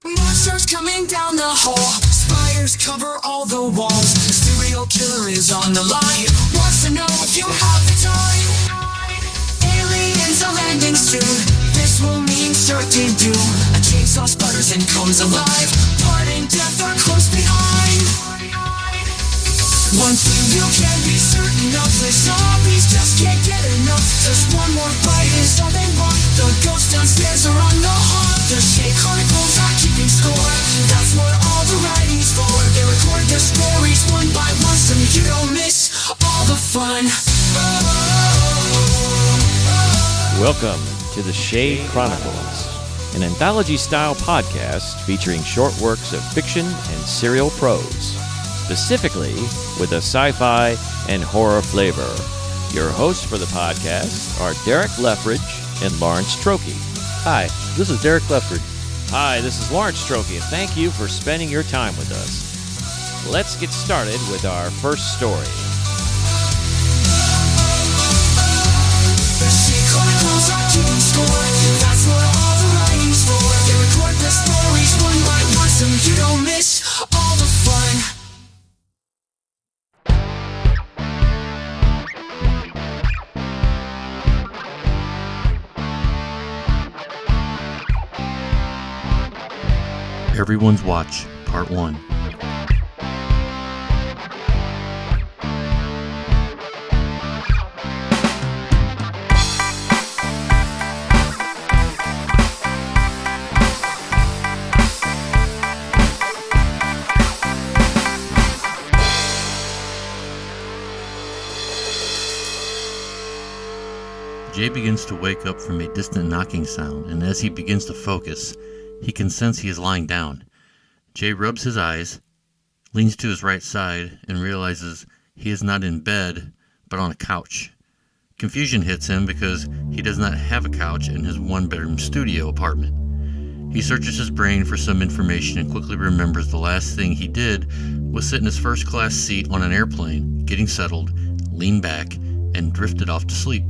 Monsters coming down the hall. Spires cover all the walls. Serial killer is on the line. Wants to know if you have the time. Aliens are landing soon. This will mean certain doom. A chainsaw sputters and comes alive. Blood and death are close behind. One thing you can be certain of, the zombies just can't get enough. Just one more bite is all they want. The ghosts downstairs are on the hunt. The Shade Chronicles are keeping score. That's what all the writing's for. They record their stories one by one so you don't miss all the fun. Welcome to the Shade Chronicles, an anthology-style podcast featuring short works of fiction and serial prose, specifically with a sci-fi and horror flavor. Your hosts for the podcast are Derek Leftridge and Lawrence Trokey. Hi, this is Derek Leftridge. Hi, this is Lawrence Trokey, and thank you for spending your time with us. Let's get started with our first story. The Shade Chronicles are keeping score. That's what all the writing's for. They record their stories one by one so you don't miss all the fun. Everyone's Watch, Part 1. Jay begins to wake up from a distant knocking sound, and as he begins to focus, he can sense he is lying down. Jay rubs his eyes, leans to his right side, and realizes he is not in bed, but on a couch. Confusion hits him because he does not have a couch in his one-bedroom studio apartment. He searches his brain for some information and quickly remembers the last thing he did was sit in his first-class seat on an airplane, getting settled, leaned back, and drifted off to sleep.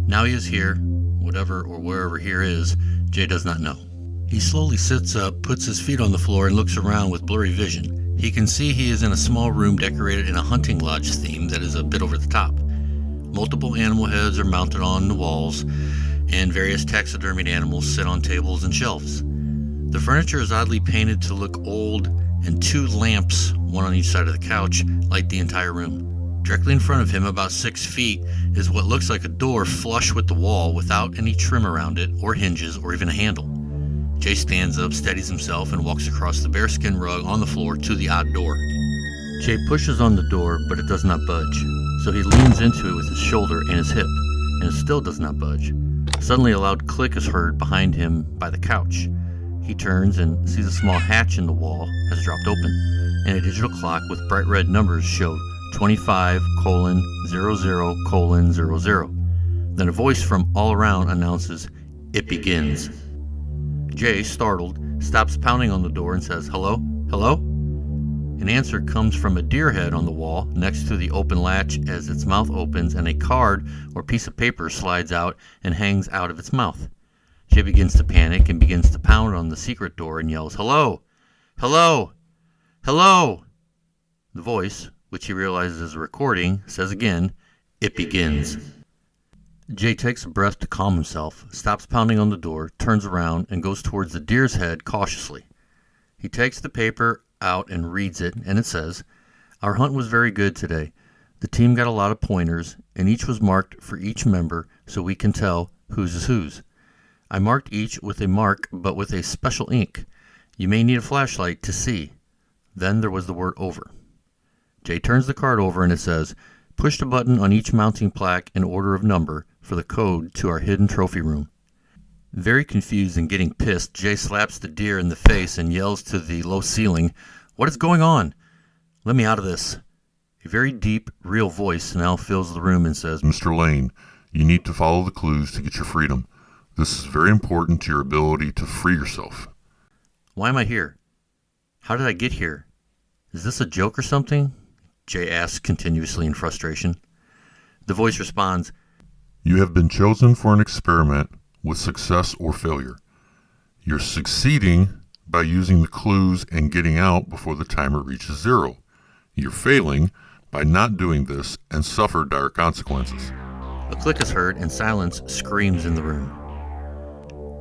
Now he is here, whatever or wherever here is, Jay does not know. He slowly sits up, puts his feet on the floor, and looks around with blurry vision. He can see he is in a small room decorated in a hunting lodge theme that is a bit over the top. Multiple animal heads are mounted on the walls, and various taxidermied animals sit on tables and shelves. The furniture is oddly painted to look old, and two lamps, one on each side of the couch, light the entire room. Directly in front of him, about 6 feet, is what looks like a door flush with the wall without any trim around it, or hinges, or even a handle. Jay stands up, steadies himself, and walks across the bearskin rug on the floor to the odd door. Jay pushes on the door, but it does not budge, so he leans into it with his shoulder and his hip, and it still does not budge. Suddenly a loud click is heard behind him by the couch. He turns and sees a small hatch in the wall has dropped open, and a digital clock with bright red numbers showed 25:00:00. Then a voice from all around announces, "It begins." Jay, startled, stops pounding on the door and says, "Hello? Hello?" An answer comes from a deer head on the wall next to the open latch as its mouth opens and a card or piece of paper slides out and hangs out of its mouth. Jay begins to panic and begins to pound on the secret door and yells, "Hello! Hello! Hello!" The voice, which he realizes is a recording, says again, "It begins." Jay takes a breath to calm himself, stops pounding on the door, turns around, and goes towards the deer's head cautiously. He takes the paper out and reads it, and it says, "Our hunt was very good today. The team got a lot of pointers, and each was marked for each member so we can tell whose is whose. I marked each with a mark, but with a special ink. You may need a flashlight to see." Then there was the word "over." Jay turns the card over, and it says, "Push the button on each mounting plaque in order of number for the code to our hidden trophy room." Very confused and getting pissed, Jay slaps the deer in the face and yells to the low ceiling, "What is going on? Let me out of this." A very deep, real voice now fills the room and says, "Mr. Lane, you need to follow the clues to get your freedom. This is very important to your ability to free yourself." "Why am I here? How did I get here? Is this a joke or something?" Jay asks continuously in frustration. The voice responds, "You have been chosen for an experiment with success or failure. You're succeeding by using the clues and getting out before the timer reaches 0. You're failing by not doing this and suffer dire consequences. A click is heard and silence screams in the room.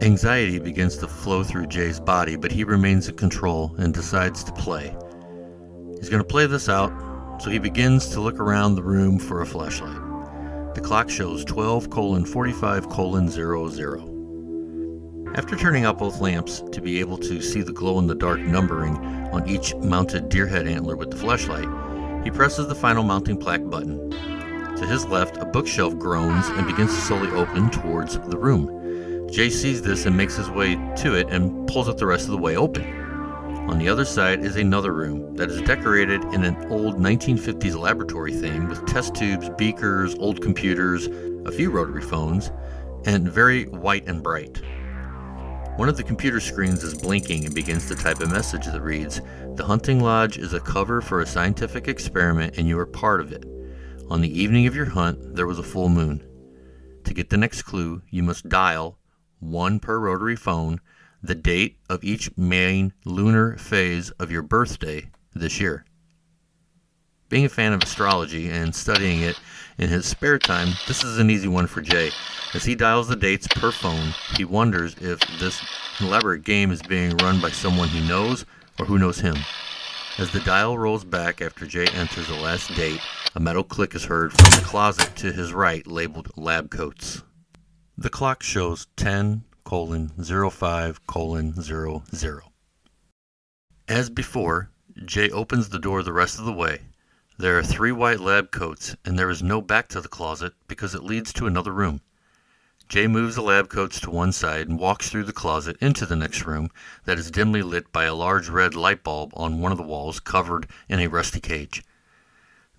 Anxiety begins to flow through Jay's body, but he remains in control and decides to play. He's going to play this out, so he begins to look around the room for a flashlight. The clock shows 12:45:00. After turning out both lamps to be able to see the glow-in-the-dark numbering on each mounted deer head antler with the flashlight, he presses the final mounting plaque button. To his left, a bookshelf groans and begins to slowly open towards the room. Jay sees this and makes his way to it and pulls it the rest of the way open. On the other side is another room that is decorated in an old 1950s laboratory theme with test tubes, beakers, old computers, a few rotary phones, and very white and bright. One of the computer screens is blinking and begins to type a message that reads, "The hunting lodge is a cover for a scientific experiment and you are part of it. On the evening of your hunt, there was a full moon. To get the next clue, you must dial, 1 per rotary phone, the date of each main lunar phase of your birthday this year." Being a fan of astrology and studying it in his spare time, this is an easy one for Jay. As he dials the dates per phone, he wonders if this elaborate game is being run by someone he knows or who knows him. As the dial rolls back after Jay enters the last date, a metal click is heard from the closet to his right labeled lab coats. The clock shows 10:05:00. As before, Jay opens the door the rest of the way. There are 3 white lab coats, and there is no back to the closet because it leads to another room. Jay moves the lab coats to one side and walks through the closet into the next room that is dimly lit by a large red light bulb on one of the walls covered in a rusty cage.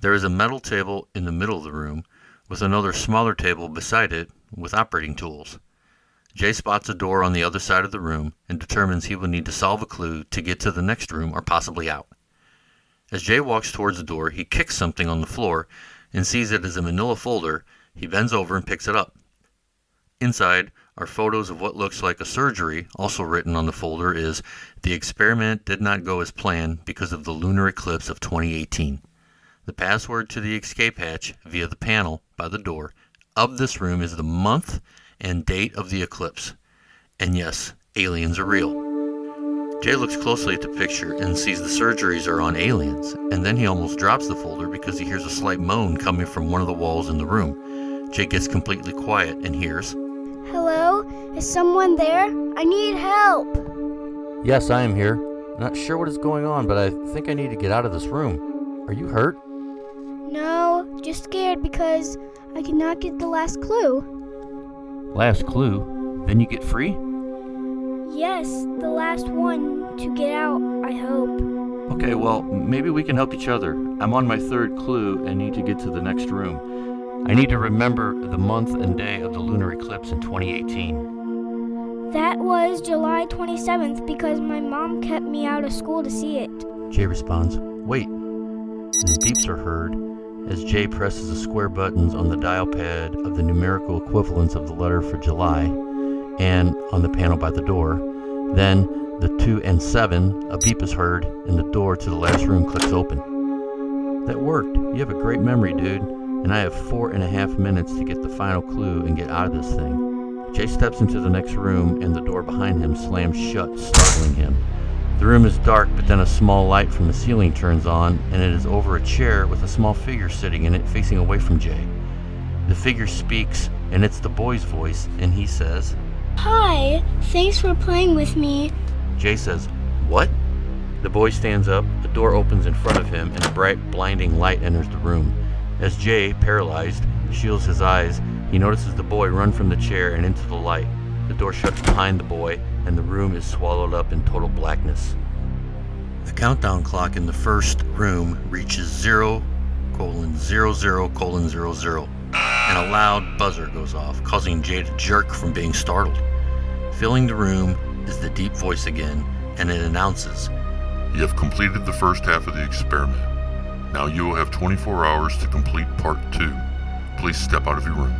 There is a metal table in the middle of the room with another smaller table beside it with operating tools. Jay spots a door on the other side of the room and determines he will need to solve a clue to get to the next room or possibly out. As Jay walks towards the door, he kicks something on the floor and sees it as a manila folder. He bends over and picks it up. Inside are photos of what looks like a surgery. Also written on the folder is, "The experiment did not go as planned because of the lunar eclipse of 2018. The password to the escape hatch via the panel by the door of this room is the month and date of the eclipse. And yes, aliens are real." Jay looks closely at the picture and sees the surgeries are on aliens, and then he almost drops the folder because he hears a slight moan coming from one of the walls in the room. Jay gets completely quiet and hears, "Hello? Is someone there? I need help." "Yes, I am here. Not sure what is going on, but I think I need to get out of this room. Are you hurt?" No, just scared because I could not get the last clue. "Last clue? Then you get free?" Yes, the last one to get out, I hope. Okay, well, maybe we can help each other. I'm on my 3rd clue and need to get to the next room. I need to remember the month and day of the lunar eclipse in 2018. That was July 27th because my mom kept me out of school to see it. Jay responds, "Wait." And beeps are heard as Jay presses the square buttons on the dial pad of the numerical equivalents of the letter for July and on the panel by the door. Then the 2 and 7, a beep is heard, and the door to the last room clicks open. That worked. You have a great memory, dude. And I have 4.5 minutes to get the final clue and get out of this thing. Jay steps into the next room and the door behind him slams shut, startling him. The room is dark, but then a small light from the ceiling turns on, and it is over a chair with a small figure sitting in it facing away from Jay. The figure speaks, and it's the boy's voice, and he says, "Hi, thanks for playing with me." Jay says, "What?" The boy stands up, the door opens in front of him, and a bright, blinding light enters the room. As Jay, paralyzed, shields his eyes, he notices the boy run from the chair and into the light. The door shuts behind the boy, and the room is swallowed up in total blackness. The countdown clock in the first room reaches 0:00:00, and a loud buzzer goes off, causing Jay to jerk from being startled. Filling the room is the deep voice again, and it announces, You have completed the first half of the experiment. Now you will have 24 hours to complete part 2. Please step out of your room.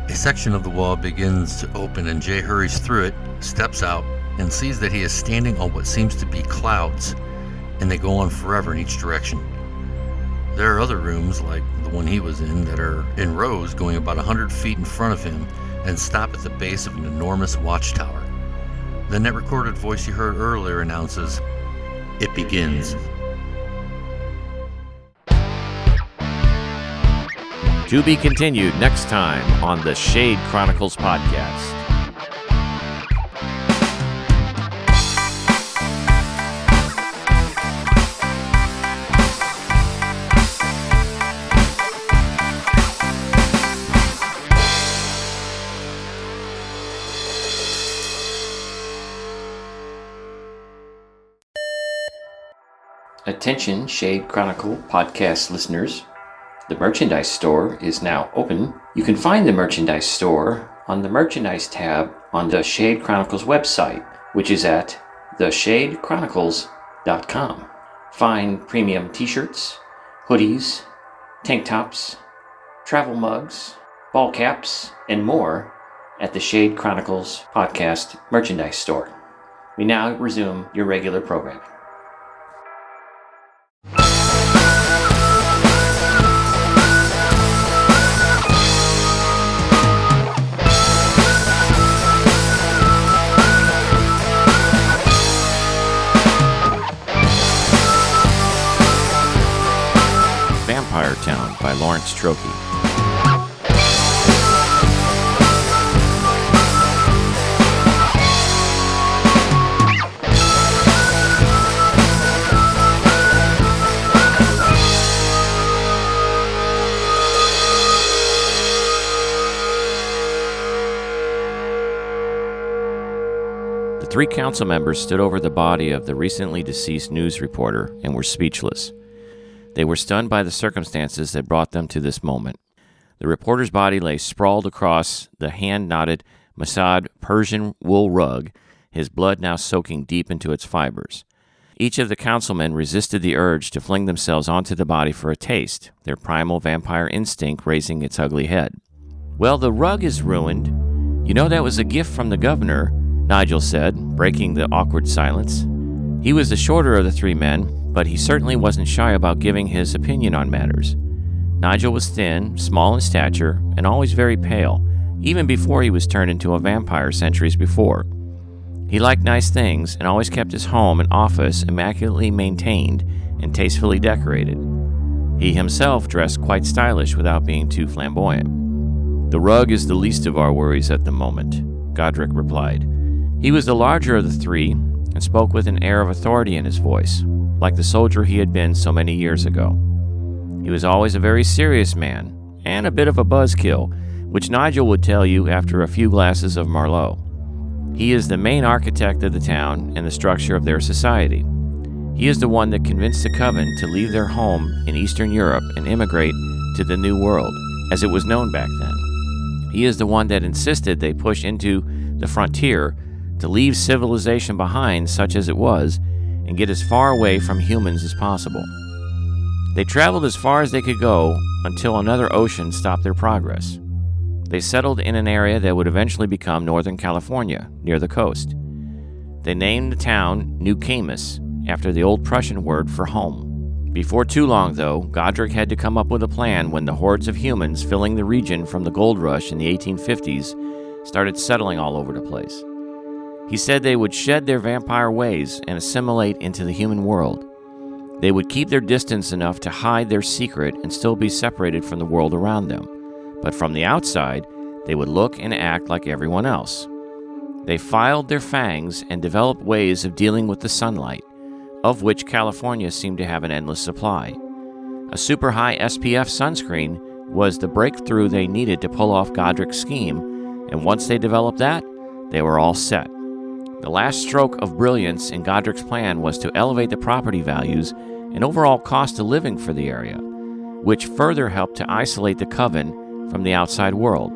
A section of the wall begins to open and Jay hurries through it, steps out, and sees that he is standing on what seems to be clouds, and they go on forever in each direction. There are other rooms, like the one he was in, that are in rows going about 100 feet in front of him and stop at the base of an enormous watchtower. Then that recorded voice you heard earlier announces, "It begins." To be continued next time on the Shade Chronicles podcast. Attention Shade Chronicle podcast listeners. The merchandise store is now open. You can find the merchandise store on the merchandise tab on the Shade Chronicles website, which is at theshadechronicles.com. Find premium t-shirts, hoodies, tank tops, travel mugs, ball caps, and more at the Shade Chronicles podcast merchandise store. We now resume your regular programming. Vampire Town by Lawrence Trokey. The three council members stood over the body of the recently deceased news reporter and were speechless. They were stunned by the circumstances that brought them to this moment. The reporter's body lay sprawled across the hand-knotted Mossad Persian wool rug, his blood now soaking deep into its fibers. Each of the councilmen resisted the urge to fling themselves onto the body for a taste, their primal vampire instinct raising its ugly head. "Well, the rug is ruined. You know that was a gift from the governor," Nigel said, breaking the awkward silence. He was the shorter of the three men, but he certainly wasn't shy about giving his opinion on matters. Nigel was thin, small in stature, and always very pale, even before he was turned into a vampire centuries before. He liked nice things and always kept his home and office immaculately maintained and tastefully decorated. He himself dressed quite stylish without being too flamboyant. "The rug is the least of our worries at the moment," Godric replied. He was the larger of the three and spoke with an air of authority in his voice, like the soldier he had been so many years ago. He was always a very serious man, and a bit of a buzzkill, which Nigel would tell you after a few glasses of Merlot. He is the main architect of the town and the structure of their society. He is the one that convinced the Coven to leave their home in Eastern Europe and immigrate to the New World, as it was known back then. He is the one that insisted they push into the frontier to leave civilization behind, such as it was, and get as far away from humans as possible. They traveled as far as they could go until another ocean stopped their progress. They settled in an area that would eventually become Northern California, near the coast. They named the town New Camus, after the old Prussian word for home. Before too long, though, Godric had to come up with a plan when the hordes of humans filling the region from the gold rush in the 1850s started settling all over the place. He said they would shed their vampire ways and assimilate into the human world. They would keep their distance enough to hide their secret and still be separated from the world around them. But from the outside, they would look and act like everyone else. They filed their fangs and developed ways of dealing with the sunlight, of which California seemed to have an endless supply. A super high SPF sunscreen was the breakthrough they needed to pull off Godric's scheme, and once they developed that, they were all set. The last stroke of brilliance in Godric's plan was to elevate the property values and overall cost of living for the area, which further helped to isolate the Coven from the outside world.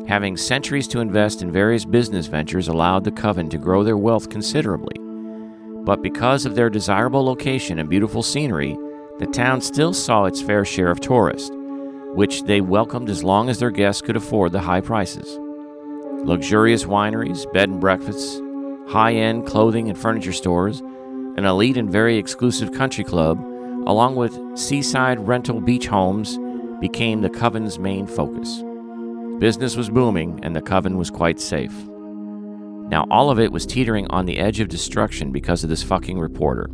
Having centuries to invest in various business ventures allowed the Coven to grow their wealth considerably. But because of their desirable location and beautiful scenery, the town still saw its fair share of tourists, which they welcomed as long as their guests could afford the high prices. Luxurious wineries, bed and breakfasts, high-end clothing and furniture stores, an elite and very exclusive country club, along with seaside rental beach homes, became the Coven's main focus. Business was booming, and the Coven was quite safe. Now, all of it was teetering on the edge of destruction because of this fucking reporter.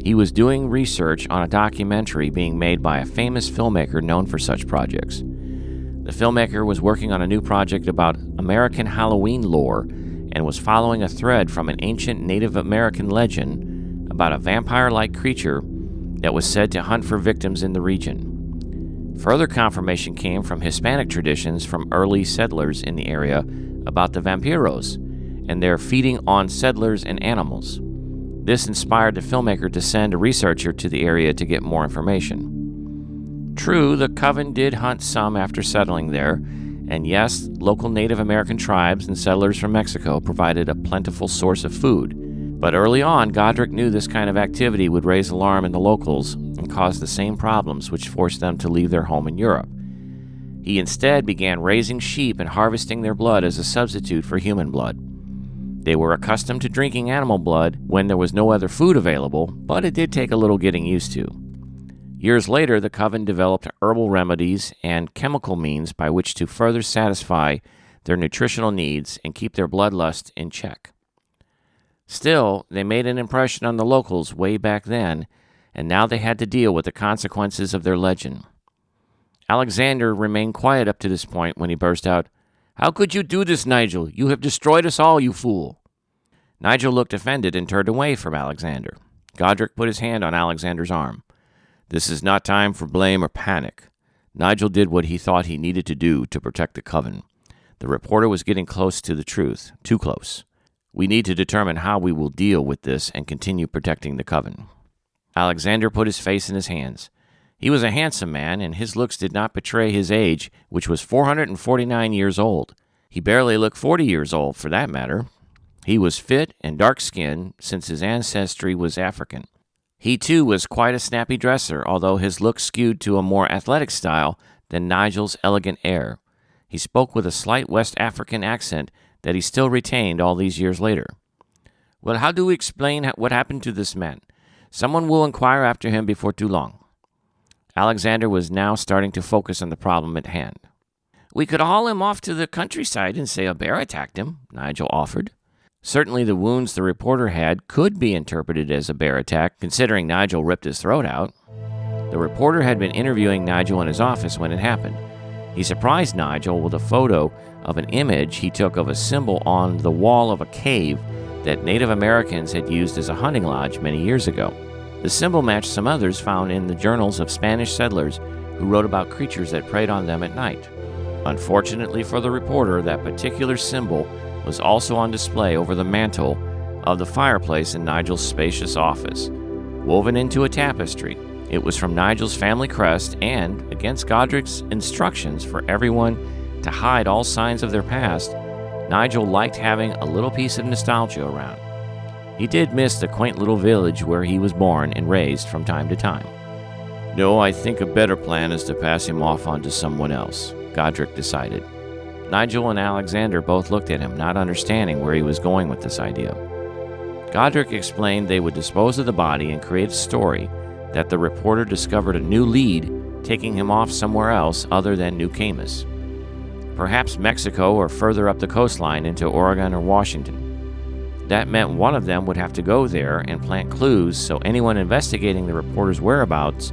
He was doing research on a documentary being made by a famous filmmaker known for such projects. The filmmaker was working on a new project about American Halloween lore and was following a thread from an ancient Native American legend about a vampire-like creature that was said to hunt for victims in the region. Further confirmation came from Hispanic traditions from early settlers in the area about the vampiros and their feeding on settlers and animals. This inspired the filmmaker to send a researcher to the area to get more information. True, the Coven did hunt some after settling there, and yes, local Native American tribes and settlers from Mexico provided a plentiful source of food. But early on, Godric knew this kind of activity would raise alarm in the locals and cause the same problems which forced them to leave their home in Europe. He instead began raising sheep and harvesting their blood as a substitute for human blood. They were accustomed to drinking animal blood when there was no other food available, but it did take a little getting used to. Years later, the Coven developed herbal remedies and chemical means by which to further satisfy their nutritional needs and keep their bloodlust in check. Still, they made an impression on the locals way back then, and now they had to deal with the consequences of their legend. Alexander remained quiet up to this point when he burst out, "How could you do this, Nigel? You have destroyed us all, you fool." Nigel looked offended and turned away from Alexander. Godric put his hand on Alexander's arm. "This is not time for blame or panic. Nigel did what he thought he needed to do to protect the Coven. The reporter was getting close to the truth, too close. We need to determine how we will deal with this and continue protecting the Coven." Alexander put his face in his hands. He was a handsome man, and his looks did not betray his age, which was 449 years old. He barely looked 40 years old, for that matter. He was fit and dark-skinned, since his ancestry was African. He, too, was quite a snappy dresser, although his look skewed to a more athletic style than Nigel's elegant air. He spoke with a slight West African accent that he still retained all these years later. "Well, how do we explain what happened to this man? Someone will inquire after him before too long." Alexander was now starting to focus on the problem at hand. "We could haul him off to the countryside and say a bear attacked him," Nigel offered. Certainly the wounds the reporter had could be interpreted as a bear attack, considering Nigel ripped his throat out. The reporter had been interviewing Nigel in his office when it happened. He surprised Nigel with a photo of an image he took of a symbol on the wall of a cave that Native Americans had used as a hunting lodge many years ago. The symbol matched some others found in the journals of Spanish settlers who wrote about creatures that preyed on them at night. Unfortunately for the reporter, that particular symbol was also on display over the mantel of the fireplace in Nigel's spacious office. Woven into a tapestry, it was from Nigel's family crest, and, against Godric's instructions for everyone to hide all signs of their past, Nigel liked having a little piece of nostalgia around. He did miss the quaint little village where he was born and raised from time to time. "No, I think a better plan is to pass him off onto someone else," Godric decided. Nigel and Alexander both looked at him, not understanding where he was going with this idea. Godric explained they would dispose of the body and create a story that the reporter discovered a new lead, taking him off somewhere else other than New Camus. Perhaps Mexico or further up the coastline into Oregon or Washington. That meant one of them would have to go there and plant clues so anyone investigating the reporter's whereabouts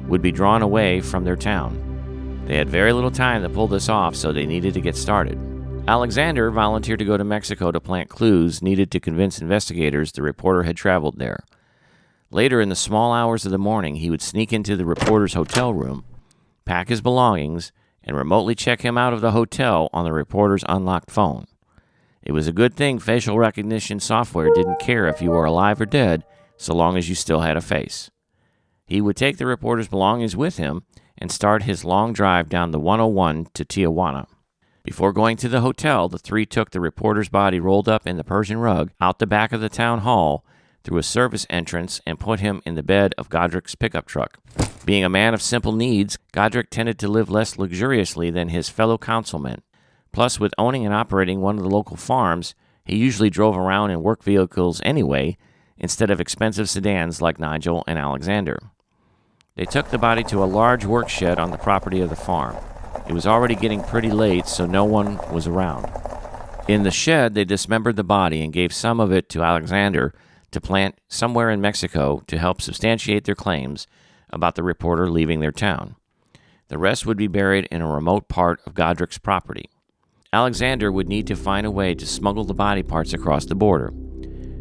would be drawn away from their town. They had very little time to pull this off, so they needed to get started. Alexander volunteered to go to Mexico to plant clues needed to convince investigators the reporter had traveled there. Later in the small hours of the morning, he would sneak into the reporter's hotel room, pack his belongings, and remotely check him out of the hotel on the reporter's unlocked phone. It was a good thing facial recognition software didn't care if you were alive or dead, so long as you still had a face. He would take the reporter's belongings with him and start his long drive down the 101 to Tijuana. Before going to the hotel, the three took the reporter's body rolled up in the Persian rug out the back of the town hall through a service entrance and put him in the bed of Godric's pickup truck. Being a man of simple needs, Godric tended to live less luxuriously than his fellow councilmen. Plus, with owning and operating one of the local farms, He usually drove around in work vehicles anyway, instead of expensive sedans like Nigel and Alexander. They took the body to a large work shed on the property of the farm. It was already getting pretty late, so no one was around. In the shed, they dismembered the body and gave some of it to Alexander to plant somewhere in Mexico to help substantiate their claims about the reporter leaving their town. The rest would be buried in a remote part of Godric's property. Alexander would need to find a way to smuggle the body parts across the border.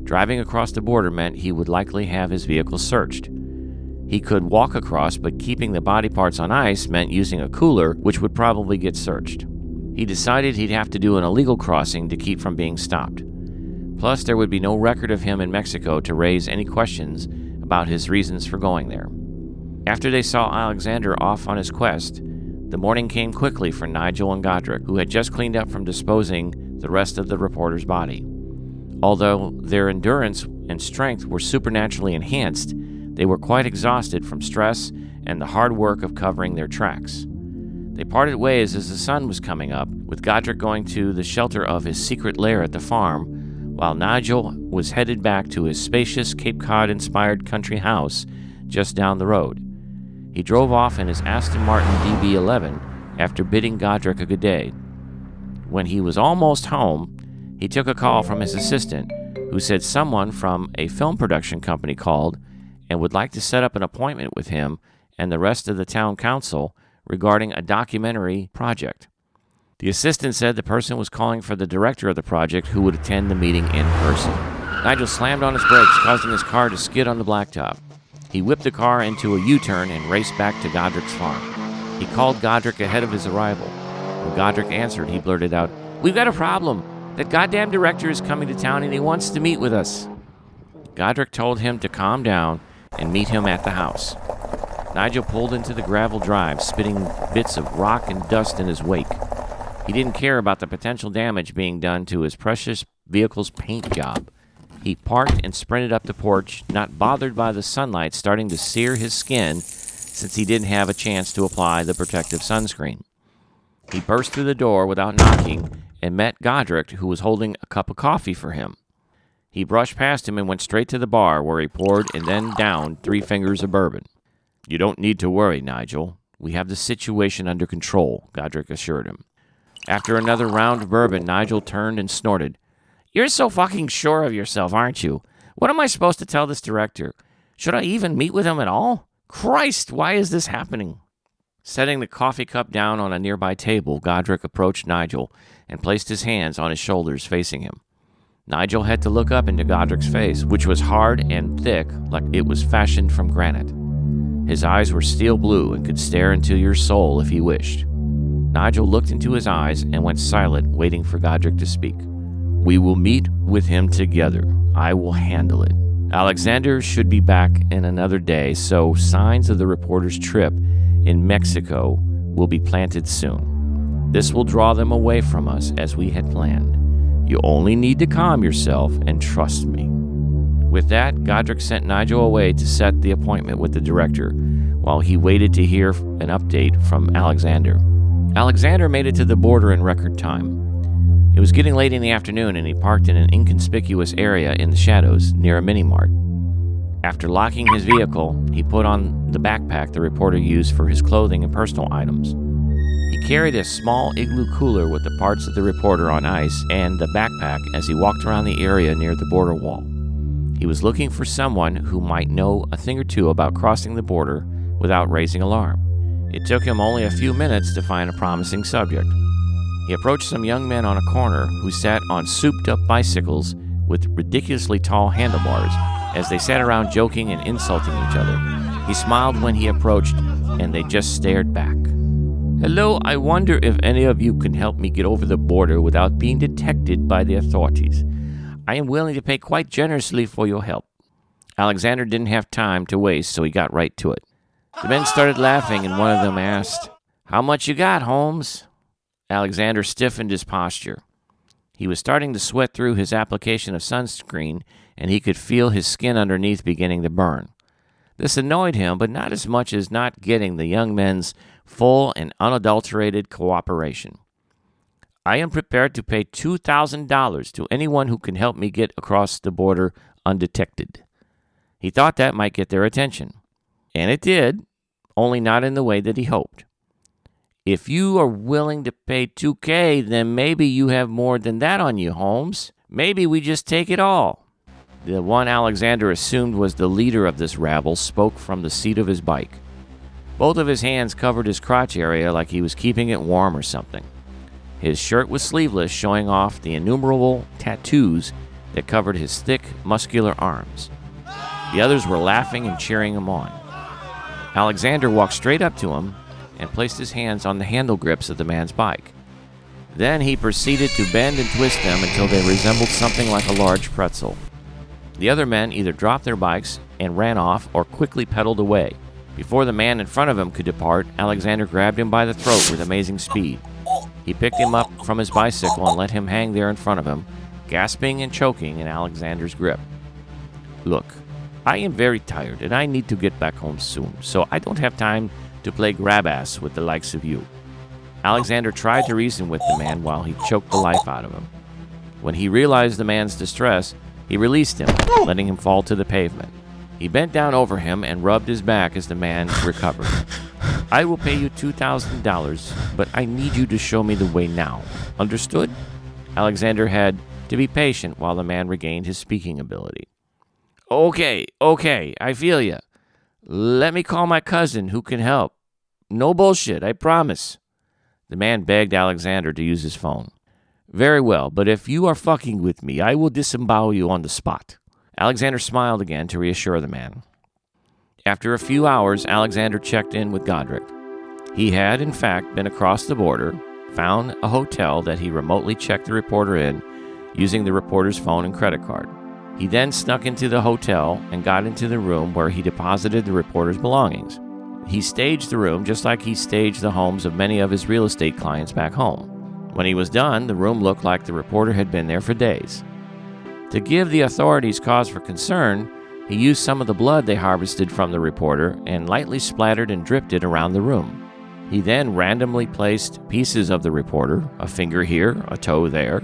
Driving across the border meant he would likely have his vehicle searched. He could walk across, but keeping the body parts on ice meant using a cooler, which would probably get searched. He decided he'd have to do an illegal crossing to keep from being stopped. Plus, there would be no record of him in Mexico to raise any questions about his reasons for going there. After they saw Alexander off on his quest, the morning came quickly for Nigel and Godric, who had just cleaned up from disposing the rest of the reporter's body. Although their endurance and strength were supernaturally enhanced, they were quite exhausted from stress and the hard work of covering their tracks. They parted ways as the sun was coming up, with Godric going to the shelter of his secret lair at the farm, while Nigel was headed back to his spacious Cape Cod-inspired country house just down the road. He drove off in his Aston Martin DB11 after bidding Godric a good day. When he was almost home, he took a call from his assistant, who said someone from a film production company called and would like to set up an appointment with him and the rest of the town council regarding a documentary project. The assistant said the person was calling for the director of the project, who would attend the meeting in person. Nigel slammed on his brakes, causing his car to skid on the blacktop. He whipped the car into a U-turn and raced back to Godric's farm. He called Godric ahead of his arrival. When Godric answered, he blurted out, "We've got a problem. That goddamn director is coming to town and he wants to meet with us." Godric told him to calm down and meet him at the house. Nigel pulled into the gravel drive, spitting bits of rock and dust in his wake. He didn't care about the potential damage being done to his precious vehicle's paint job. He parked and sprinted up the porch, not bothered by the sunlight starting to sear his skin since he didn't have a chance to apply the protective sunscreen. He burst through the door without knocking and met Godric, who was holding a cup of coffee for him. He brushed past him and went straight to the bar, where he poured and then downed 3 fingers of bourbon. "You don't need to worry, Nigel. We have the situation under control," Godric assured him. After another round of bourbon, Nigel turned and snorted. "You're so fucking sure of yourself, aren't you? What am I supposed to tell this director? Should I even meet with him at all? Christ, why is this happening?" Setting the coffee cup down on a nearby table, Godric approached Nigel and placed his hands on his shoulders, facing him. Nigel had to look up into Godric's face, which was hard and thick like it was fashioned from granite. His eyes were steel blue and could stare into your soul if he wished. Nigel looked into his eyes and went silent, waiting for Godric to speak. "We will meet with him together. I will handle it. Alexander should be back in another day, so signs of the reporter's trip in Mexico will be planted soon. This will draw them away from us as we had planned. You only need to calm yourself and trust me." With that, Godric sent Nigel away to set the appointment with the director, while he waited to hear an update from Alexander. Alexander made it to the border in record time. It was getting late in the afternoon, and he parked in an inconspicuous area in the shadows near a mini-mart. After locking his vehicle, he put on the backpack the reporter used for his clothing and personal items. He carried a small igloo cooler with the parts of the reporter on ice and the backpack as he walked around the area near the border wall. He was looking for someone who might know a thing or two about crossing the border without raising alarm. It took him only a few minutes to find a promising subject. He approached some young men on a corner who sat on souped-up bicycles with ridiculously tall handlebars as they sat around joking and insulting each other. He smiled when he approached, and they just stared back. "Hello, I wonder if any of you can help me get over the border without being detected by the authorities. I am willing to pay quite generously for your help." Alexander didn't have time to waste, so he got right to it. The men started laughing, and one of them asked, "How much you got, Holmes?" Alexander stiffened his posture. He was starting to sweat through his application of sunscreen, and he could feel his skin underneath beginning to burn. This annoyed him, but not as much as not getting the young men's full and unadulterated cooperation. I am prepared to pay $2,000 to anyone who can help me get across the border undetected. He thought that might get their attention. And it did, only not in the way that he hoped. If you are willing to pay $2,000, then maybe you have more than that on you, Holmes. Maybe we just take it all. The one Alexander assumed was the leader of this rabble spoke from the seat of his bike. Both of his hands covered his crotch area like he was keeping it warm or something. His shirt was sleeveless, showing off the innumerable tattoos that covered his thick, muscular arms. The others were laughing and cheering him on. Alexander walked straight up to him and placed his hands on the handle grips of the man's bike. Then he proceeded to bend and twist them until they resembled something like a large pretzel. The other men either dropped their bikes and ran off or quickly pedaled away. Before the man in front of him could depart, Alexander grabbed him by the throat with amazing speed. He picked him up from his bicycle and let him hang there in front of him, gasping and choking in Alexander's grip. Look, I am very tired and I need to get back home soon, so I don't have time to play grab-ass with the likes of you. Alexander tried to reason with the man while he choked the life out of him. When he realized the man's distress, he released him, letting him fall to the pavement. He bent down over him and rubbed his back as the man recovered. I will pay you $2,000, but I need you to show me the way now. Understood? Alexander had to be patient while the man regained his speaking ability. Okay, I feel ya. Let me call my cousin who can help. No bullshit, I promise. The man begged Alexander to use his phone. Very well, but if you are fucking with me, I will disembowel you on the spot. Alexander smiled again to reassure the man. After a few hours, Alexander checked in with Godric. He had, in fact, been across the border, found a hotel that he remotely checked the reporter in using the reporter's phone and credit card. He then snuck into the hotel and got into the room where he deposited the reporter's belongings. He staged the room just like he staged the homes of many of his real estate clients back home. When he was done, the room looked like the reporter had been there for days. To give the authorities cause for concern, he used some of the blood they harvested from the reporter and lightly splattered and dripped it around the room. He then randomly placed pieces of the reporter, a finger here, a toe there,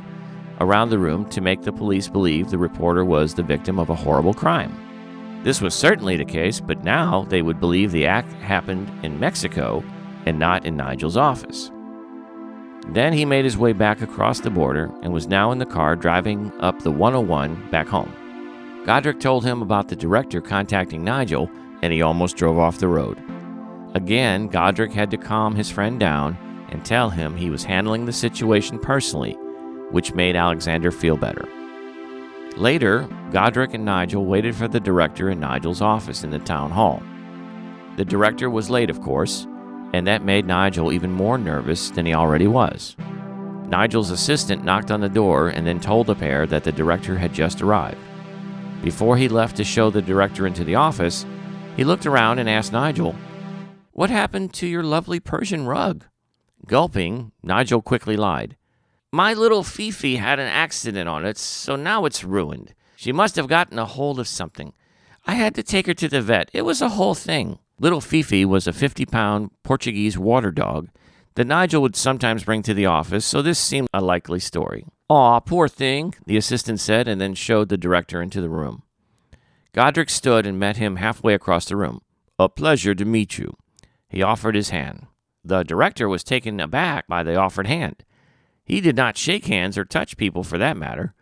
around the room to make the police believe the reporter was the victim of a horrible crime. This was certainly the case, but now they would believe the act happened in Mexico and not in Nigel's office. Then he made his way back across the border and was now in the car driving up the 101 back home. Godric told him about the director contacting Nigel, and he almost drove off the road. Again, Godric had to calm his friend down and tell him he was handling the situation personally, which made Alexander feel better. Later, Godric and Nigel waited for the director in Nigel's office in the town hall. The director was late, of course, and that made Nigel even more nervous than he already was. Nigel's assistant knocked on the door and then told the pair that the director had just arrived. Before he left to show the director into the office, he looked around and asked Nigel, "What happened to your lovely Persian rug?" Gulping, Nigel quickly lied. "My little Fifi had an accident on it, so now it's ruined. She must have gotten a hold of something. I had to take her to the vet. It was a whole thing." Little Fifi was a 50-pound Portuguese water dog that Nigel would sometimes bring to the office, so this seemed a likely story. "Aw, poor thing," the assistant said, and then showed the director into the room. Godric stood and met him halfway across the room. "A pleasure to meet you." He offered his hand. The director was taken aback by the offered hand. He did not shake hands or touch people for that matter.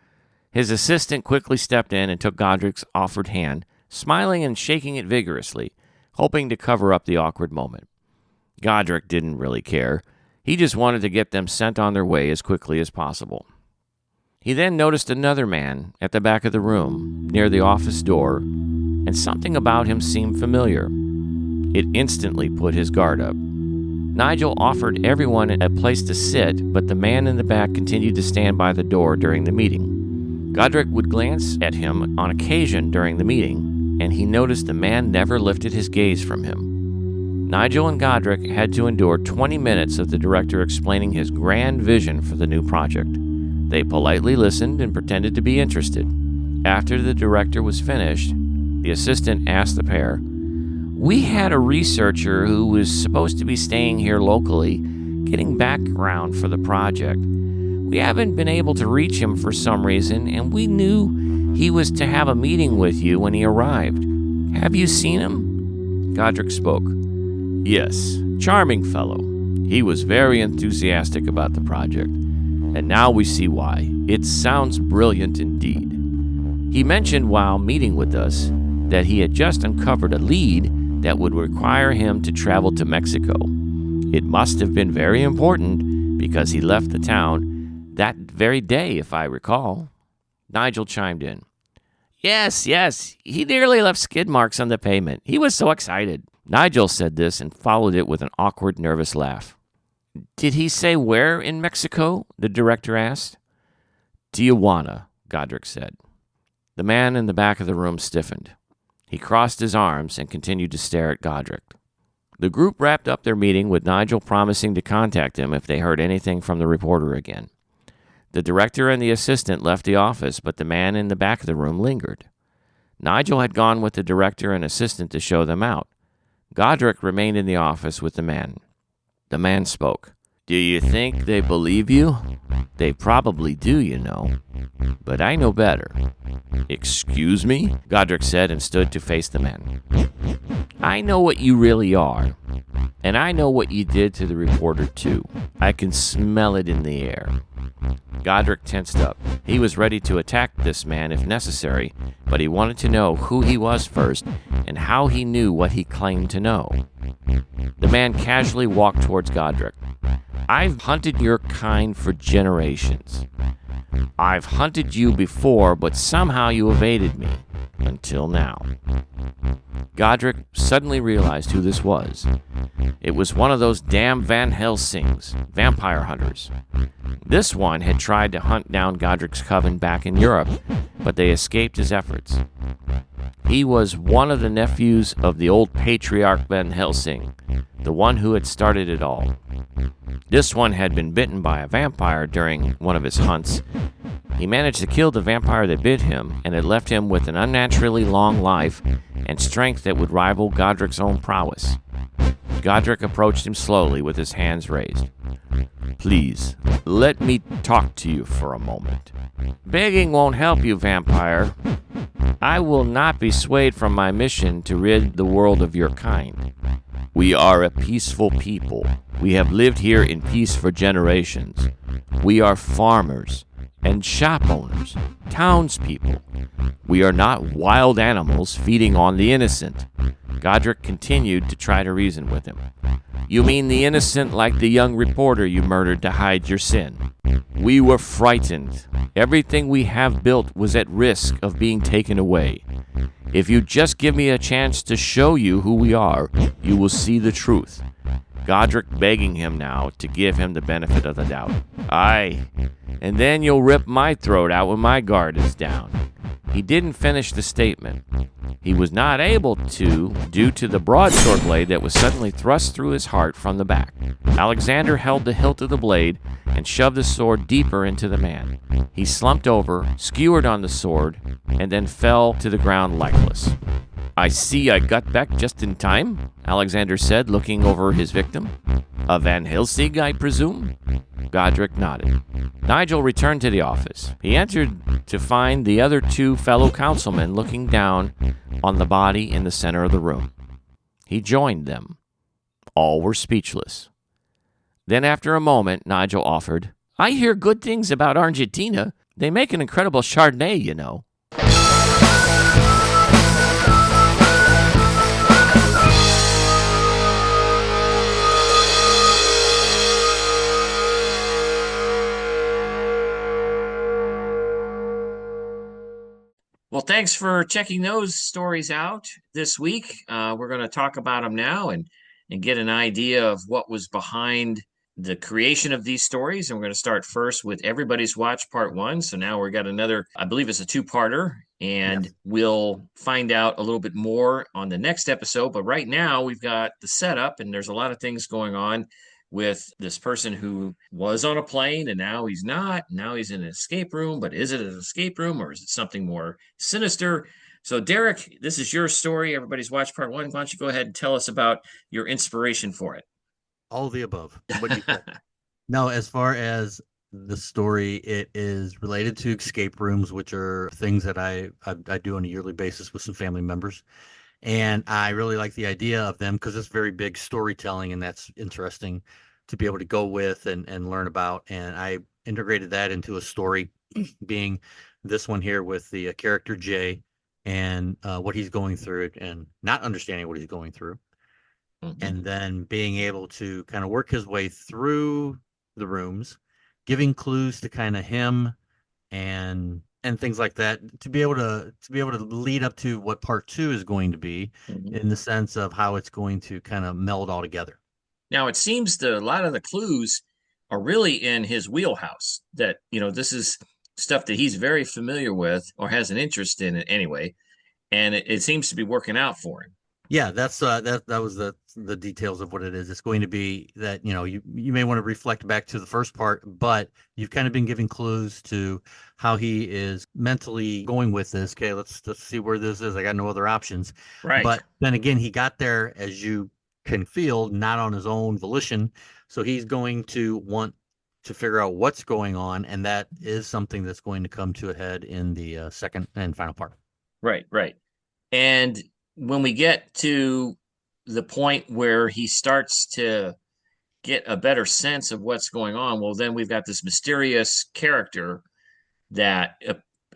His assistant quickly stepped in and took Godric's offered hand, smiling and shaking it vigorously, hoping to cover up the awkward moment. Godric didn't really care. He just wanted to get them sent on their way as quickly as possible. He then noticed another man at the back of the room, near the office door, and something about him seemed familiar. It instantly put his guard up. Nigel offered everyone a place to sit, but the man in the back continued to stand by the door during the meeting. Godric would glance at him on occasion during the meeting, and he noticed the man never lifted his gaze from him. Nigel and Godric had to endure 20 minutes of the director explaining his grand vision for the new project. They politely listened and pretended to be interested. After the director was finished, the assistant asked the pair, "We had a researcher who was supposed to be staying here locally, getting background for the project. We haven't been able to reach him for some reason, and we knew he was to have a meeting with you when he arrived. Have you seen him?" Godric spoke. "Yes, charming fellow. He was very enthusiastic about the project, and now we see why. It sounds brilliant indeed. He mentioned while meeting with us that he had just uncovered a lead that would require him to travel to Mexico. It must have been very important because he left the town that very day, if I recall." Nigel chimed in. Yes, he nearly left skid marks on the pavement. He was so excited." Nigel said this and followed it with an awkward, nervous laugh. "Did he say where in Mexico?" the director asked. "Tijuana," Godric said. The man in the back of the room stiffened. He crossed his arms and continued to stare at Godric. The group wrapped up their meeting with Nigel promising to contact him if they heard anything from the reporter again. The director and the assistant left the office, but the man in the back of the room lingered. Nigel had gone with the director and assistant to show them out. Godric remained in the office with the man. The man spoke. "Do you think they believe you? They probably do, you know. But I know better." "Excuse me?" Godric said and stood to face the man. "I know what you really are. And I know what you did to the reporter, too. I can smell it in the air." Godric tensed up. He was ready to attack this man if necessary, but he wanted to know who he was first and how he knew what he claimed to know. The man casually walked towards Godric. "I've hunted your kind for generations. I've hunted you before, but somehow you evaded me. Until now." Godric suddenly realized who this was. It was one of those damn Van Helsings, vampire hunters. This one had tried to hunt down Godric's coven back in Europe, but they escaped his efforts. He was one of the nephews of the old patriarch Van Helsing, the one who had started it all. This one had been bitten by a vampire during one of his hunts. He managed to kill the vampire that bit him, and it left him with an unnaturally long life and strength that would rival Godric's own prowess. Godric approached him slowly with his hands raised. "Please, let me talk to you for a moment." "Begging won't help you, vampire. I will not be swayed from my mission to rid the world of your kind. We are a peaceful people. We have lived here in peace for generations. We are farmers and shop owners, townspeople. We are not wild animals feeding on the innocent." Godric continued to try to reason with him. "You mean the innocent like the young reporter you murdered to hide your sin? We were frightened. Everything we have built was at risk of being taken away. If you just give me a chance to show you who we are, you will see the truth." Godric begging him now to give him the benefit of the doubt. "Aye, and then you'll rip my throat out when my guard is down." He didn't finish the statement. He was not able to, due to the broadsword blade that was suddenly thrust through his heart from the back. Alexander held the hilt of the blade and shoved the sword deeper into the man. He slumped over, skewered on the sword, and then fell to the ground lifeless. "I see I got back just in time," Alexander said, looking over his victim. "A Van Helsing, I presume?" Godric nodded. Nigel returned to the office. He entered to find the other two fellow councilmen looking down on the body in the center of the room. He joined them. All were speechless. Then after a moment, Nigel offered, "I hear good things about Argentina. They make an incredible Chardonnay, you know." Well, thanks for checking those stories out this week. We're going to talk about them now and get an idea of what was behind the creation of these stories. And we're going to start first with Everybody's Watch Part 1. So now we've got another, I believe it's a two-parter, and we'll find out a little bit more on the next episode. But right now we've got the setup, and there's a lot of things going on with this person who was on a plane and now he's not. Now he's in an escape room, but is it an escape room or is it something more sinister? So Derek, this is your story. Everybody's Watch Part 1. Why don't you go ahead and tell us about your inspiration for it? All of the above. Now, as far as the story. It is related to escape rooms, which are things that I do on a yearly basis with some family members. And I really like the idea of them because it's very big storytelling, and that's interesting to be able to go with and learn about. And I integrated that into a story, being this one here with the character Jay and what he's going through and not understanding what he's going through, Mhm. and then being able to kind of work his way through the rooms, giving clues to kind of him and things like that to be able to lead up to what part two is going to be, Mhm. in the sense of how it's going to kind of meld all together. Now it seems a lot of the clues are really in his wheelhouse. That this is stuff that he's very familiar with or has an interest in it anyway, and it seems to be working out for him. Yeah, that was the details of what it is. It's going to be that, you may want to reflect back to the first part, but you've kind of been giving clues to how he is mentally going with this. Okay, let's see where this is. I got no other options. Right. But then again, he got there, as you can feel, not on his own volition. So he's going to want to figure out what's going on, and that is something that's going to come to a head in the second and final part. Right. Right. And when we get to the point where he starts to get a better sense of what's going on, well, then we've got this mysterious character that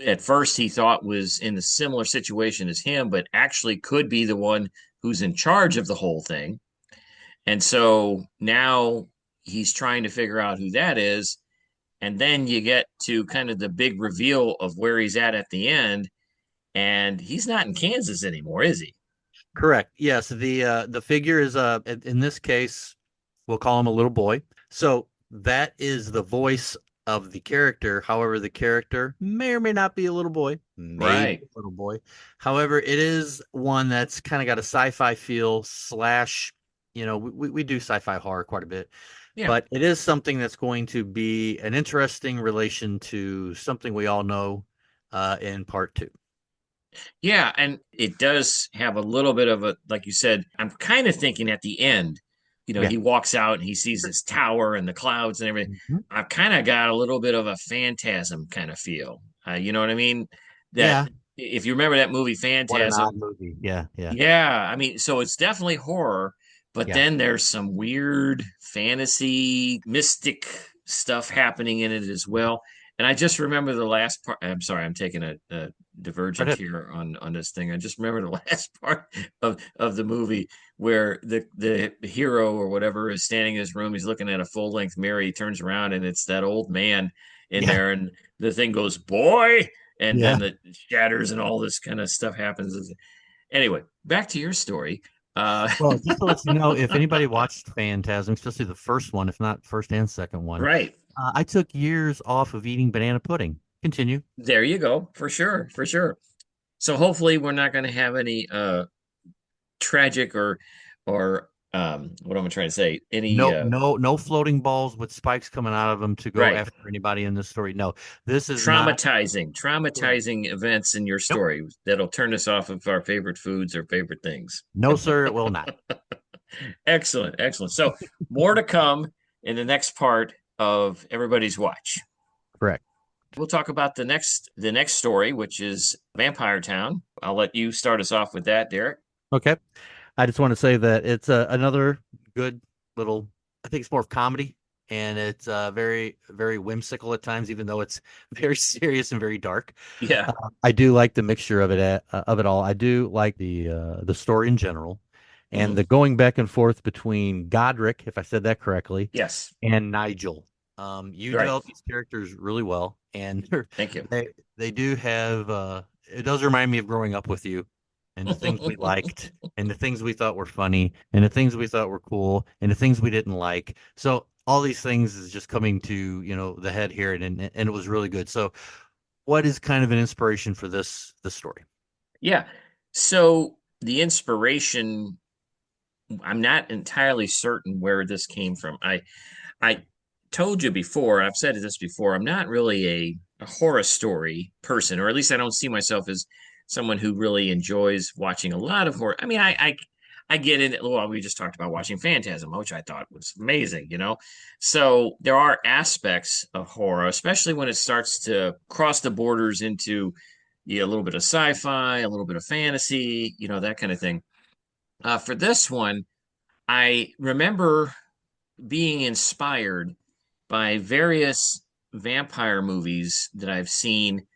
at first he thought was in a similar situation as him, but actually could be the one who's in charge of the whole thing. And so now he's trying to figure out who that is. And then you get to kind of the big reveal of where he's at the end. And he's not in Kansas anymore, is he? Correct. Yes, the figure is in this case, we'll call him a little boy. So that is the voice of the character. However, the character may or may not be a little boy, maybe Right. a little boy. However, it is one that's kind of got a sci-fi feel slash, we do sci-fi horror quite a bit, Yeah. but it is something that's going to be an interesting relation to something we all know in part two. Yeah. And it does have a little bit of a, like you said, I'm kind of thinking at the end, Yeah. he walks out and he sees this tower and the clouds and everything. Mhm. I've kind of got a little bit of a phantasm kind of feel. You know what I mean? That Yeah. if you remember that movie What an odd Phantasm, movie. Yeah. Yeah. yeah, I mean, so it's definitely horror, but Yeah. then there's some weird fantasy, mystic stuff happening in it as well. And I just remember the last part. I'm sorry, I'm taking a Right divergent ahead. here on this thing. I just remember the last part of the movie where the hero or whatever is standing in his room. He's looking at a full length mirror. He turns around and it's that old man in Yeah. there, and the thing goes, "Boy," and Yeah. then it shatters and all this kind of stuff happens. Anyway, back to your story. Uh, Well, just to let you know, if anybody watched Phantasm, especially the first one, if not first and second one, right. I took years off of eating banana pudding. Continue. There you go. For sure. For sure. So hopefully we're not going to have any tragic or what am I trying to say? Any No, no, no floating balls with spikes coming out of them to go right. after anybody in this story. No, this is not. Traumatizing events in your Nope. story that'll turn us off of our favorite foods or favorite things. No, sir, it will not. Excellent. Excellent. So more to come in the next part of Everybody's Watch. Correct. We'll talk about the next story, which is Vampire Town. I'll let you start us off with that, Derek. Okay. I just want to say that it's another good little, I think it's more of comedy, and it's very, very whimsical at times, even though it's very serious and very dark. Yeah. I do like the mixture of it all. I do like the story in general, and Mhm. the going back and forth between Godric, if I said that correctly, Yes. and Nigel. You Right. develop these characters really well, and Thank you. they do have. It does remind me of growing up with you, and the things we liked, and the things we thought were funny, and the things we thought were cool, and the things we didn't like. So all these things is just coming to the head here, and it was really good. So, what is kind of an inspiration for this story? Yeah. So the inspiration, I'm not entirely certain where this came from. I told you before, I've said this before, I'm not really a horror story person, or at least I don't see myself as someone who really enjoys watching a lot of horror. I mean, I get it. Well, we just talked about watching Phantasm, which I thought was amazing, you know? So there are aspects of horror, especially when it starts to cross the borders into a little bit of sci-fi, a little bit of fantasy, that kind of thing. For this one, I remember being inspired by various vampire movies that I've seen.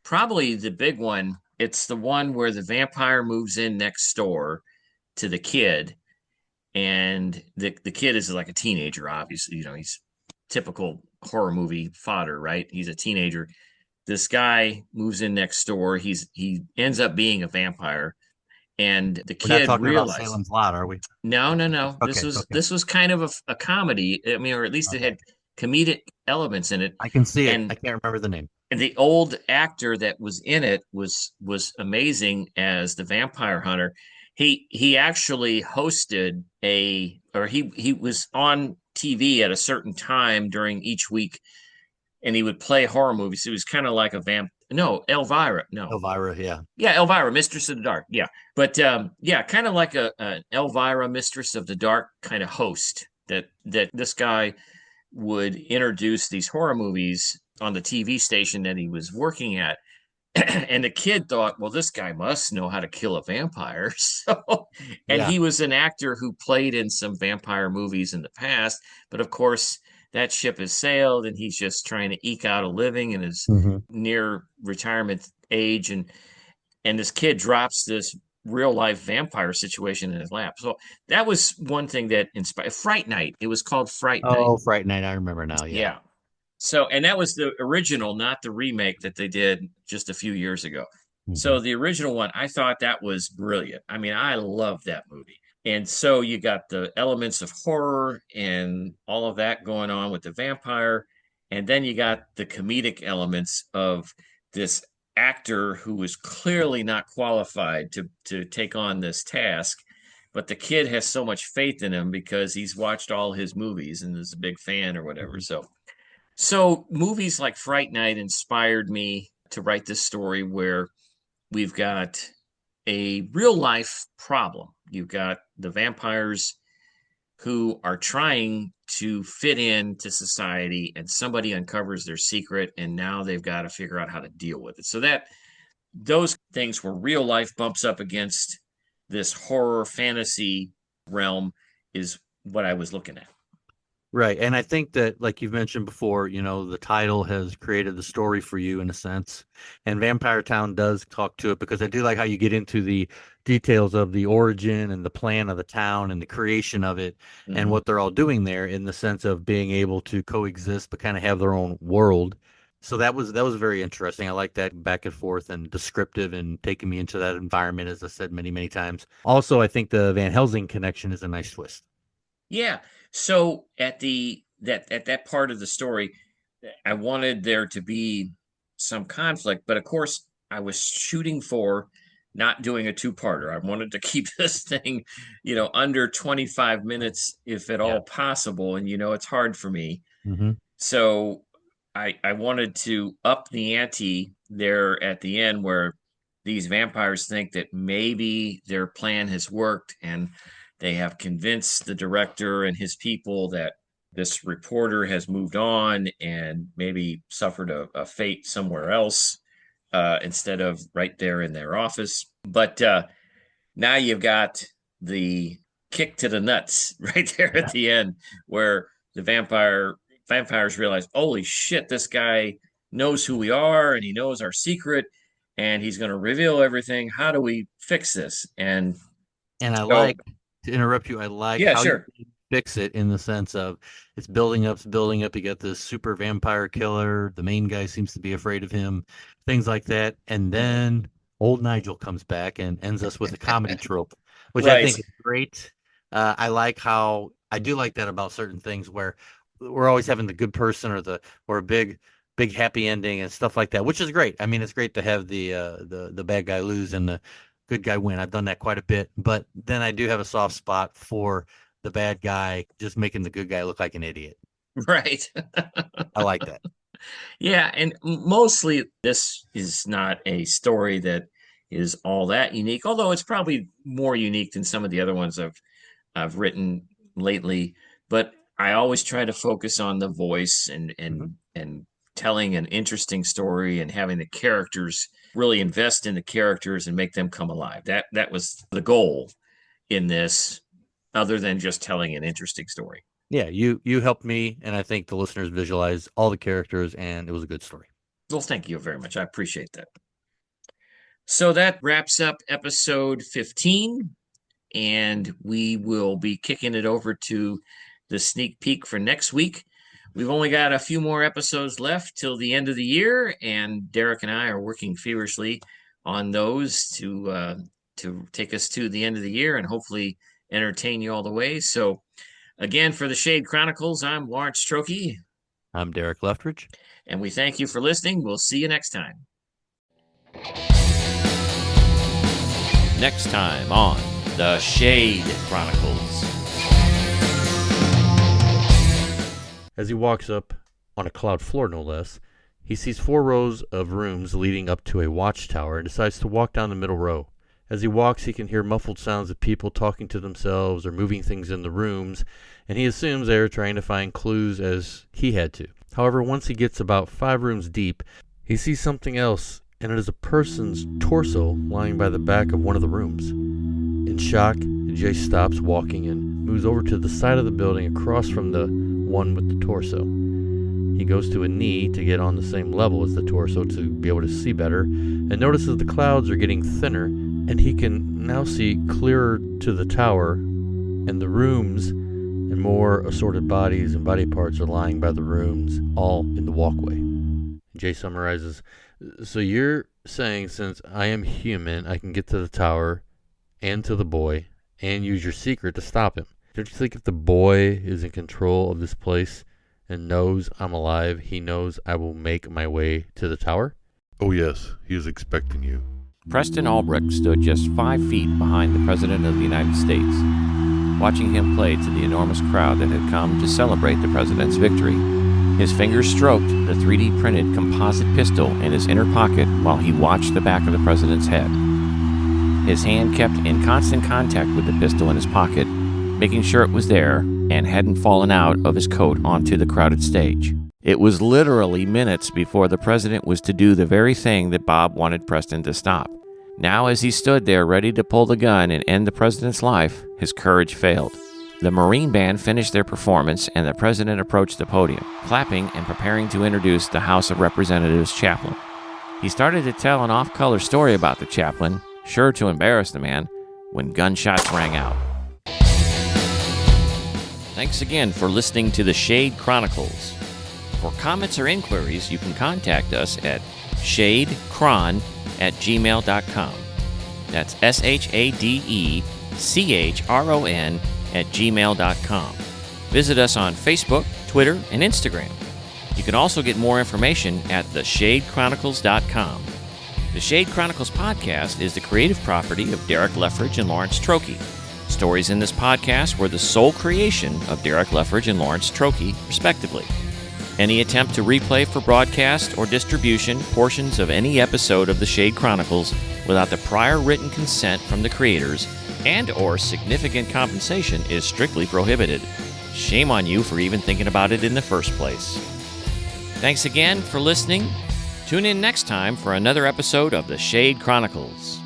Probably the big one, it's the one where the vampire moves in next door to the kid, and the kid is like a teenager, obviously. He's typical horror movie fodder, right? He's a teenager. This guy moves in next door. He ends up being a vampire, and the We're not kid talking about realizes, Salem's Lot, are we? no, no, no. This Okay, was okay, this was kind of a comedy. I mean, or at least it okay. had comedic elements in it. I can see it. I And can't remember the name. and the old actor that was in it was amazing as the vampire hunter. He actually hosted or he was on TV at a certain time during each week, and he would play horror movies. It was kind of like a no, Elvira. No. Elvira, yeah. Yeah, Elvira, Mistress of the Dark. Yeah. But yeah, kind of like a Elvira, Mistress of the Dark kind of host that this guy would introduce these horror movies on the TV station that he was working at. And the kid thought, well, this guy must know how to kill a vampire. So, and Yeah. he was an actor who played in some vampire movies in the past. But of course, that ship has sailed, and he's just trying to eke out a living in his Hmm. near retirement age. And this kid drops this real life vampire situation in his lap. So that was one thing that inspired Fright Night. It was called Fright Night. Oh, Fright Night. I remember now. Yeah. Yeah. So, and that was the original, not the remake that they did just a few years ago. Hmm. So the original one, I thought that was brilliant. I mean, I love that movie. And so you got the elements of horror and all of that going on with the vampire. And then you got the comedic elements of this actor who was clearly not qualified to take on this task. But the kid has so much faith in him because he's watched all his movies and is a big fan or whatever. So movies like Fright Night inspired me to write this story where we've got a real life problem. You've got the vampires who are trying to fit into society, and somebody uncovers their secret, and now they've got to figure out how to deal with it. So that those things were real life bumps up against this horror fantasy realm is what I was looking at. Right. And I think that, like you've mentioned before, the title has created the story for you in a sense. And Vampire Town does talk to it, because I do like how you get into the details of the origin and the plan of the town and the creation of it and what they're all doing there, in the sense of being able to coexist but kind of have their own world. So that was very interesting. I like that back and forth and descriptive and taking me into that environment, as I said many, many times. Also, I think the Van Helsing connection is a nice twist. Yeah. So at that part of the story, I wanted there to be some conflict, but of course I was shooting for not doing a two-parter. I wanted to keep this thing, under 25 minutes if at Yeah. all possible. And it's hard for me. Hmm. So I wanted to up the ante there at the end, where these vampires think that maybe their plan has worked, and they have convinced the director and his people that this reporter has moved on and maybe suffered a fate somewhere else, instead of right there in their office. But now you've got the kick to the nuts right there at the end, where the vampires realize, holy shit, this guy knows who we are, and he knows our secret, and he's going to reveal everything. How do we fix this? And And so, to interrupt you, I like yeah, how you sure. fix it, in the sense of it's building up, it's building up. You got this super vampire killer. The main guy seems to be afraid of him, things like that. And then old Nigel comes back and ends us with a comedy trope, which I think Right. is great. I do like that about certain things, where we're always having the good person or a big happy ending and stuff like that, which is great. I mean, it's great to have the bad guy lose and the good guy win. I've done that quite a bit, but then I do have a soft spot for the bad guy just making the good guy look like an idiot. Right. I like that. Yeah, and mostly this is not a story that is all that unique, although it's probably more unique than some of the other ones I've written lately. But I always try to focus on the voice and telling an interesting story and having the characters really invest in the characters and make them come alive. That was the goal in this, other than just telling an interesting story. Yeah, you helped me, and I think the listeners visualize all the characters, and it was a good story. Well, thank you very much. I appreciate that. So that wraps up episode 15, and we will be kicking it over to the sneak peek for next week. We've only got a few more episodes left till the end of the year, and Derek and I are working feverishly on those to take us to the end of the year and hopefully entertain you all the way. So again, for the Shade Chronicles, I'm Lawrence Trokey. I'm Derek Leftridge. And we thank you for listening. We'll see you next time. Next time on the Shade Chronicles. As he walks up, on a cloud floor no less, he sees 4 rows of rooms leading up to a watchtower and decides to walk down the middle row. As he walks, he can hear muffled sounds of people talking to themselves or moving things in the rooms, and he assumes they are trying to find clues as he had to. However, once he gets about 5 rooms deep, he sees something else, and it is a person's torso lying by the back of one of the rooms. In shock, Jay stops walking and moves over to the side of the building across from the one with the torso. He goes to a knee to get on the same level as the torso to be able to see better, and notices the clouds are getting thinner, and he can now see clearer to the tower, and the rooms and more assorted bodies and body parts are lying by the rooms, all in the walkway. Jay summarizes, "So you're saying since I am human, I can get to the tower and to the boy and use your secret to stop him. Don't you think if the boy is in control of this place and knows I'm alive, he knows I will make my way to the tower?" Oh yes, he is expecting you. Preston Albrecht stood just 5 feet behind the President of the United States, watching him play to the enormous crowd that had come to celebrate the President's victory. His fingers stroked the 3D printed composite pistol in his inner pocket while he watched the back of the President's head. His hand kept in constant contact with the pistol in his pocket, making sure it was there and hadn't fallen out of his coat onto the crowded stage. It was literally minutes before the President was to do the very thing that Bob wanted Preston to stop. Now, as he stood there ready to pull the gun and end the President's life, his courage failed. The Marine Band finished their performance, and the President approached the podium, clapping and preparing to introduce the House of Representatives chaplain. He started to tell an off-color story about the chaplain, sure to embarrass the man, when gunshots rang out. Thanks again for listening to the Shade Chronicles. For comments or inquiries, you can contact us at shadechron@gmail.com. That's SHADECHRON@gmail.com. Visit us on Facebook, Twitter, and Instagram. You can also get more information at theshadechronicles.com. The Shade Chronicles podcast is the creative property of Derek Leftridge and Lawrence Trokey. Stories in this podcast were the sole creation of Derek Leftridge and Lawrence Trokey, respectively. Any attempt to replay for broadcast or distribution portions of any episode of the Shade Chronicles without the prior written consent from the creators and or significant compensation is strictly prohibited. Shame on you for even thinking about it in the first place. Thanks again for listening. Tune in next time for another episode of the Shade Chronicles.